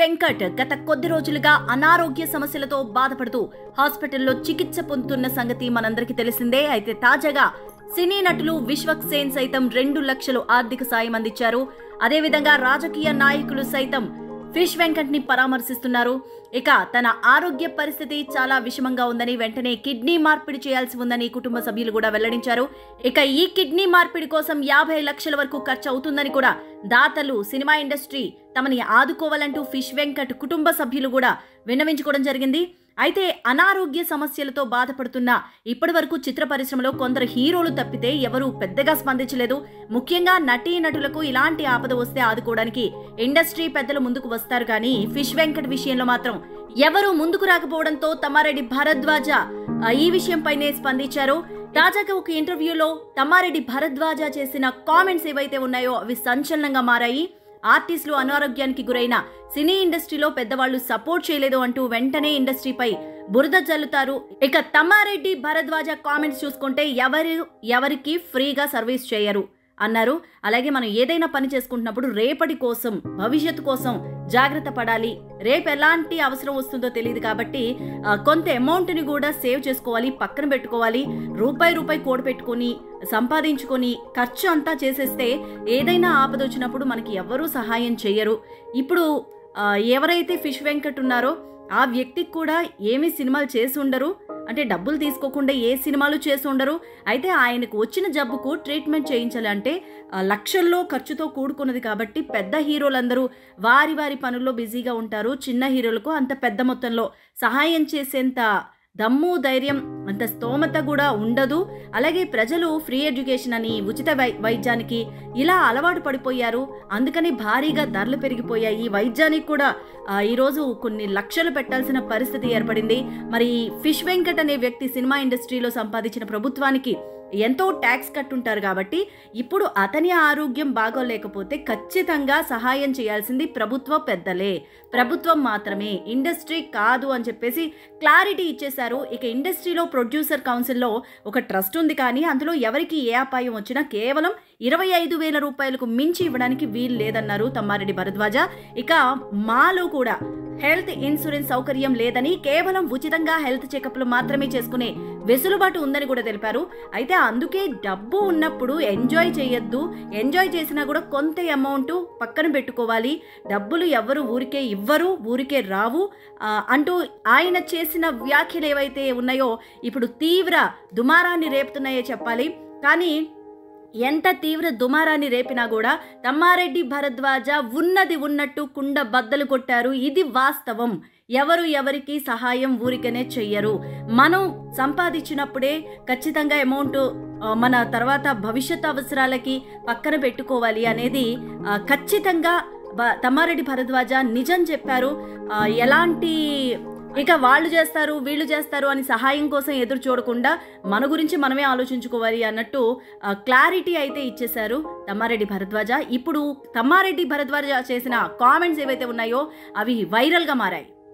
వెంకట్ గత కొద్ది రోజులుగా అనారోగ్య సమస్యలతో బాధపడుతూ హాస్పిటల్లో చికిత్స పొందుతున్న సంగతి మనందరికీ తెలిసిందే. అయితే తాజాగా సినీ నటులు విశ్వక్ సేన్ సైతం 2 లక్షలు ఆర్థిక సాయం అందించారు. అదేవిధంగా రాజకీయ నాయకులు సైతం ఫిష్ వెంకట్ ని పరామర్శిస్తున్నారు. ఇక తన ఆరోగ్య పరిస్థితి చాలా విషమంగా ఉందని, వెంటనే కిడ్నీ మార్పిడి చేయాల్సి ఉందని కుటుంబ సభ్యులు కూడా వెల్లడించారు. ఇక ఈ కిడ్నీ మార్పిడి కోసం 50 లక్షల వరకు ఖర్చు అవుతుందని కూడా దాతలు, సినిమా ఇండస్ట్రీ తమని ఆదుకోవాలంటూ ఫిష్ వెంకట్ కుటుంబ సభ్యులు కూడా విన్నవించుకోవడం జరిగింది. అయితే అనారోగ్య సమస్యలతో బాధపడుతున్న ఇప్పటి వరకు చిత్ర పరిశ్రమలో కొందరు హీరోలు తప్పితే ఎవరూ పెద్దగా స్పందించలేదు. ముఖ్యంగా నటీనటులకు ఇలాంటి ఆపద వస్తే ఆదుకోవడానికి ఇండస్ట్రీ పెద్దలు ముందుకు వస్తారు, కానీ ఫిష్ వెంకట్ విషయంలో మాత్రం ఎవరూ ముందుకు రాకపోవడంతో తమ్మారెడ్డి భరద్వాజ ఈ విషయంపైనే స్పందించారు. తాజాగా ఒక ఇంటర్వ్యూలో తమ్మారెడ్డి భరద్వాజ చేసిన కామెంట్స్ ఏవైతే ఉన్నాయో అవి సంచలనంగా మారాయి. ఆర్టిస్టులు అనారోగ్యానికి గురైన సినీ ఇండస్ట్రీలో పెద్దవాళ్లు సపోర్ట్ చేయలేదు అంటూ వెంటనే ఇండస్ట్రీపై బురద జల్లుతారు. ఇక తమ్మారెడ్డి భరద్వాజ కామెంట్స్ చూసుకుంటే ఎవరికి ఫ్రీగా సర్వీస్ చేయరు అన్నారు. అలాగే మనం ఏదైనా పని చేసుకుంటున్నప్పుడు రేపటి కోసం, భవిష్యత్తు కోసం జాగ్రత్త పడాలి. రేపు ఎలాంటి అవసరం వస్తుందో తెలియదు కాబట్టి కొంత అమౌంట్ని కూడా సేవ్ చేసుకోవాలి, పక్కన పెట్టుకోవాలి. రూపాయి కూడ పెట్టుకొని సంపాదించుకొని ఖర్చు అంతా చేసేస్తే ఏదైనా ఆపద వచ్చినప్పుడు మనకి ఎవ్వరూ సహాయం చేయరు. ఇప్పుడు ఎవరైతే ఫిష్ వెంకట్ ఉన్నారో ఆ వ్యక్తికి కూడా ఏమీ సినిమాలు చేసి ఉండరు, అంటే డబ్బులు తీసుకోకుండా ఏ సినిమాలు చేసి ఉండరు. అయితే ఆయనకు వచ్చిన జబ్బుకు ట్రీట్మెంట్ చేయించాలంటే లక్షల్లో ఖర్చుతో కూడుకున్నది కాబట్టి పెద్ద హీరోలందరూ వారి పనుల్లో బిజీగా ఉంటారు. చిన్న హీరోలకు అంత పెద్ద మొత్తంలో సహాయం చేసేంత దమ్ము, ధైర్యం, అంత స్తోమత కూడా ఉండదు. అలాగే ప్రజలు ఫ్రీ ఎడ్యుకేషన్ అని, ఉచిత వైద్యానికి ఇలా అలవాటు పడిపోయారు. అందుకని భారీగా ధరలు పెరిగిపోయాయి. వైద్యానికి కూడా ఈరోజు కొన్ని లక్షలు పెట్టాల్సిన పరిస్థితి ఏర్పడింది. మరి ఫిష్ వెంకట్ అనే వ్యక్తి సినిమా ఇండస్ట్రీలో సంపాదించిన ప్రభుత్వానికి ఎంతో ట్యాక్స్ కట్టుంటారు కాబట్టి ఇప్పుడు అతని ఆరోగ్యం బాగోలేకపోతే ఖచ్చితంగా సహాయం చేయాల్సింది ప్రభుత్వ పెద్దలే, ప్రభుత్వం మాత్రమే, ఇండస్ట్రీ కాదు అని చెప్పేసి క్లారిటీ ఇచ్చేశారు. ఇక ఇండస్ట్రీలో ప్రొడ్యూసర్ కౌన్సిల్లో ఒక ట్రస్ట్ ఉంది, కానీ అందులో ఎవరికి ఏ అపాయం వచ్చినా కేవలం 25,000 రూపాయలకు మించి ఇవ్వడానికి వీలు లేదన్నారు తమ్మారెడ్డి భరద్వాజ. ఇక మాలో కూడా హెల్త్ ఇన్సూరెన్స్ సౌకర్యం లేదని, కేవలం ఉచితంగా హెల్త్ చెకప్లు మాత్రమే చేసుకునే వెసులుబాటు ఉందని కూడా తెలిపారు. అయితే అందుకే డబ్బు ఉన్నప్పుడు ఎంజాయ్ చేయొద్దు, ఎంజాయ్ చేసినా కూడా కొంత అమౌంట్ పక్కన పెట్టుకోవాలి. డబ్బులు ఎవరు ఊరికే ఇవ్వరు, ఊరికే రావు అంటూ ఆయన చేసిన వ్యాఖ్యలు ఏవైతే ఉన్నాయో ఇప్పుడు తీవ్ర దుమారాన్ని రేపుతున్నాయో చెప్పాలి. కానీ ఎంత తీవ్ర దుమారాన్ని రేపినా కూడా తమ్మారెడ్డి భరద్వాజ ఉన్నది ఉన్నట్టు కుండ బద్దలు కొట్టారు. ఇది వాస్తవం. ఎవరికి సహాయం ఊరికనే చెయ్యరు. మనం సంపాదించినప్పుడే ఖచ్చితంగా అమౌంట్ మన తర్వాత భవిష్యత్ అవసరాలకి పక్కన పెట్టుకోవాలి అనేది ఖచ్చితంగా తమ్మారెడ్డి భరద్వాజ నిజం చెప్పారు. ఎలాంటి ఇక వాళ్ళు చేస్తారు, వీళ్ళు చేస్తారు అని సహాయం కోసం ఎదురు చూడకుండా మన గురించి మనమే ఆలోచించుకోవాలి అన్నట్టు క్లారిటీ అయితే ఇచ్చేశారు తమ్మారెడ్డి భరద్వాజ. ఇప్పుడు తమ్మారెడ్డి భరద్వాజ చేసిన కామెంట్స్ ఏవైతే ఉన్నాయో అవి వైరల్గా మారాయి.